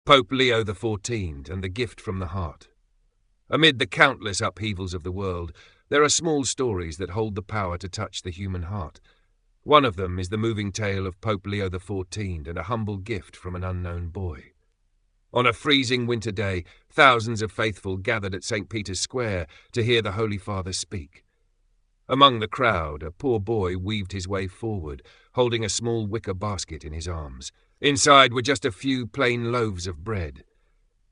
Pope Leo XIV and the gift from the heart. Amid the countless upheavals of the world, there are small stories that hold the power to touch the human heart. One of them is the moving tale of Pope Leo XIV and a humble gift from an unknown boy. On a freezing winter day, thousands of faithful gathered at St. Peter's Square to hear the Holy Father speak. Among the crowd, a poor boy weaved his way forward, holding a small wicker basket in his arms. Inside were just a few plain loaves of bread,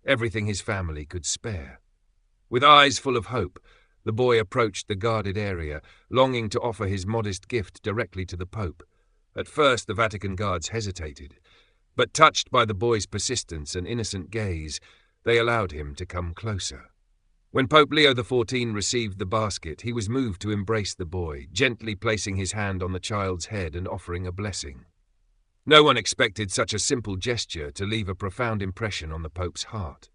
everything his family could spare. With eyes full of hope, the boy approached the guarded area, longing to offer his modest gift directly to the Pope. At first, the Vatican guards hesitated, but touched by the boy's persistence and innocent gaze, they allowed him to come closer. When Pope Leo XIV received the basket, he was moved to embrace the boy, gently placing his hand on the child's head and offering a blessing. No one expected such a simple gesture to leave a profound impression on the Pope's heart.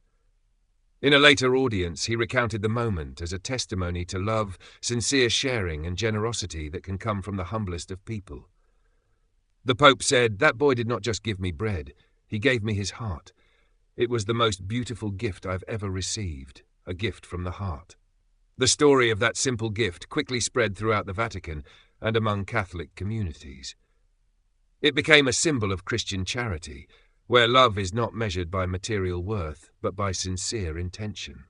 In a later audience, he recounted the moment as a testimony to love, sincere sharing, and generosity that can come from the humblest of people. The Pope said, "That boy did not just give me bread, he gave me his heart. It was the most beautiful gift I've ever received, a gift from the heart." The story of that simple gift quickly spread throughout the Vatican and among Catholic communities. It became a symbol of Christian charity, where love is not measured by material worth, but by sincere intention.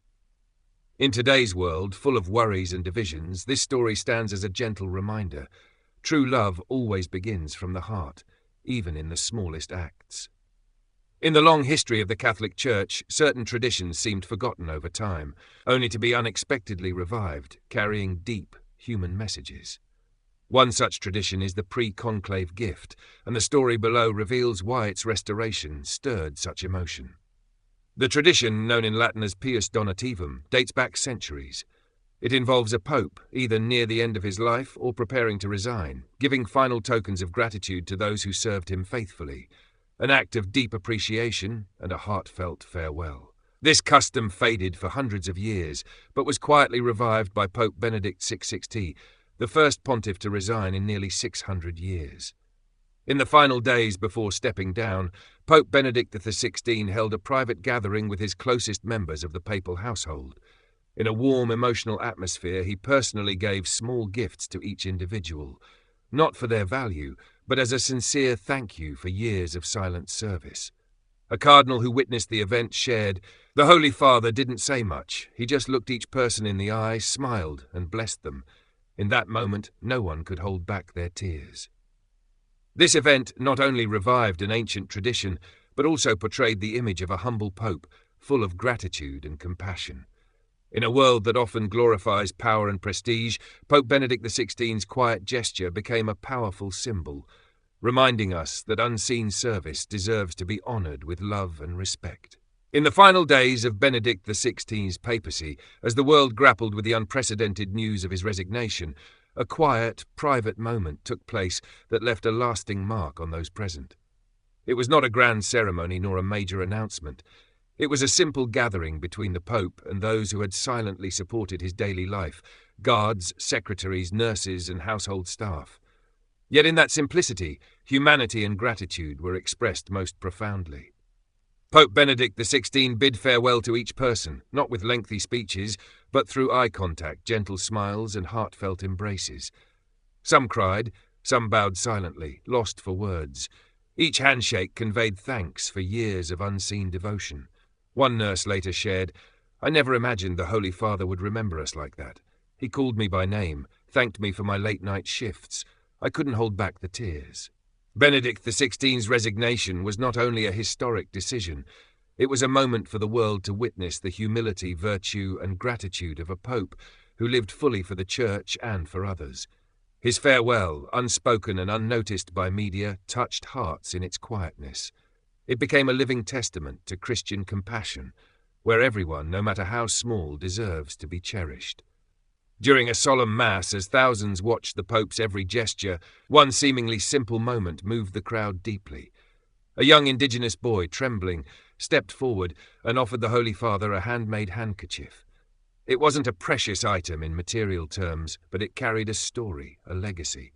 In today's world, full of worries and divisions, this story stands as a gentle reminder. True love always begins from the heart, even in the smallest acts. In the long history of the Catholic Church, certain traditions seemed forgotten over time, only to be unexpectedly revived, carrying deep human messages. One such tradition is the pre-conclave gift, and the story below reveals why its restoration stirred such emotion. The tradition, known in Latin as Pius Donativum, dates back centuries. It involves a pope, either near the end of his life or preparing to resign, giving final tokens of gratitude to those who served him faithfully, an act of deep appreciation and a heartfelt farewell. This custom faded for hundreds of years, but was quietly revived by Pope Benedict XVI, the first pontiff to resign in nearly 600 years. In the final days before stepping down, Pope Benedict XVI held a private gathering with his closest members of the papal household. In a warm, emotional atmosphere, he personally gave small gifts to each individual, not for their value, but as a sincere thank you for years of silent service. A cardinal who witnessed the event shared, "The Holy Father didn't say much. He just looked each person in the eye, smiled, and blessed them. In that moment, no one could hold back their tears." This event not only revived an ancient tradition, but also portrayed the image of a humble pope, full of gratitude and compassion. In a world that often glorifies power and prestige, Pope Benedict XVI's quiet gesture became a powerful symbol, reminding us that unseen service deserves to be honored with love and respect. In the final days of Benedict XVI's papacy, as the world grappled with the unprecedented news of his resignation, a quiet, private moment took place that left a lasting mark on those present. It was not a grand ceremony nor a major announcement. It was a simple gathering between the Pope and those who had silently supported his daily life, guards, secretaries, nurses, and household staff. Yet in that simplicity, humanity and gratitude were expressed most profoundly. Pope Benedict XVI bid farewell to each person, not with lengthy speeches, but through eye contact, gentle smiles, and heartfelt embraces. Some cried, some bowed silently, lost for words. Each handshake conveyed thanks for years of unseen devotion. One nurse later shared, "I never imagined the Holy Father would remember us like that. He called me by name, thanked me for my late-night shifts. I couldn't hold back the tears." Benedict XVI's resignation was not only a historic decision, it was a moment for the world to witness the humility, virtue, and gratitude of a pope who lived fully for the Church and for others. His farewell, unspoken and unnoticed by media, touched hearts in its quietness. It became a living testament to Christian compassion, where everyone, no matter how small, deserves to be cherished. During a solemn mass, as thousands watched the Pope's every gesture, one seemingly simple moment moved the crowd deeply. A young indigenous boy, trembling, stepped forward and offered the Holy Father a handmade handkerchief. It wasn't a precious item in material terms, but it carried a story, a legacy.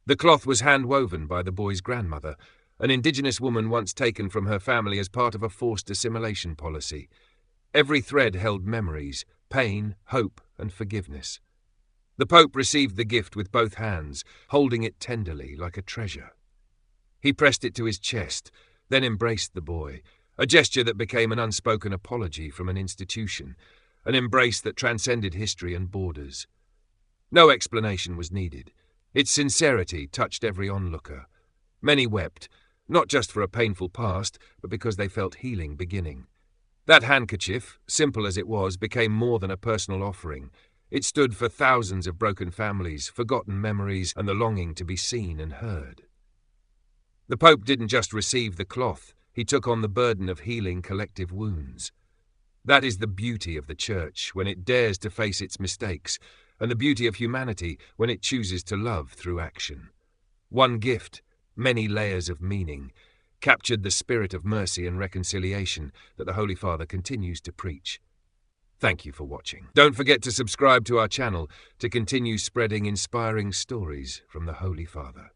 The cloth was hand-woven by the boy's grandmother, an indigenous woman once taken from her family as part of a forced assimilation policy. Every thread held memories, pain, hope, and forgiveness. The Pope received the gift with both hands, holding it tenderly like a treasure. He pressed it to his chest, then embraced the boy, a gesture that became an unspoken apology from an institution, an embrace that transcended history and borders. No explanation was needed. Its sincerity touched every onlooker. Many wept, not just for a painful past, but because they felt healing beginning. That handkerchief, simple as it was, became more than a personal offering. It stood for thousands of broken families, forgotten memories, and the longing to be seen and heard. The Pope didn't just receive the cloth, he took on the burden of healing collective wounds. That is the beauty of the Church, when it dares to face its mistakes, and the beauty of humanity when it chooses to love through action. One gift, many layers of meaning, captured the spirit of mercy and reconciliation that the Holy Father continues to preach. Thank you for watching. Don't forget to subscribe to our channel to continue spreading inspiring stories from the Holy Father.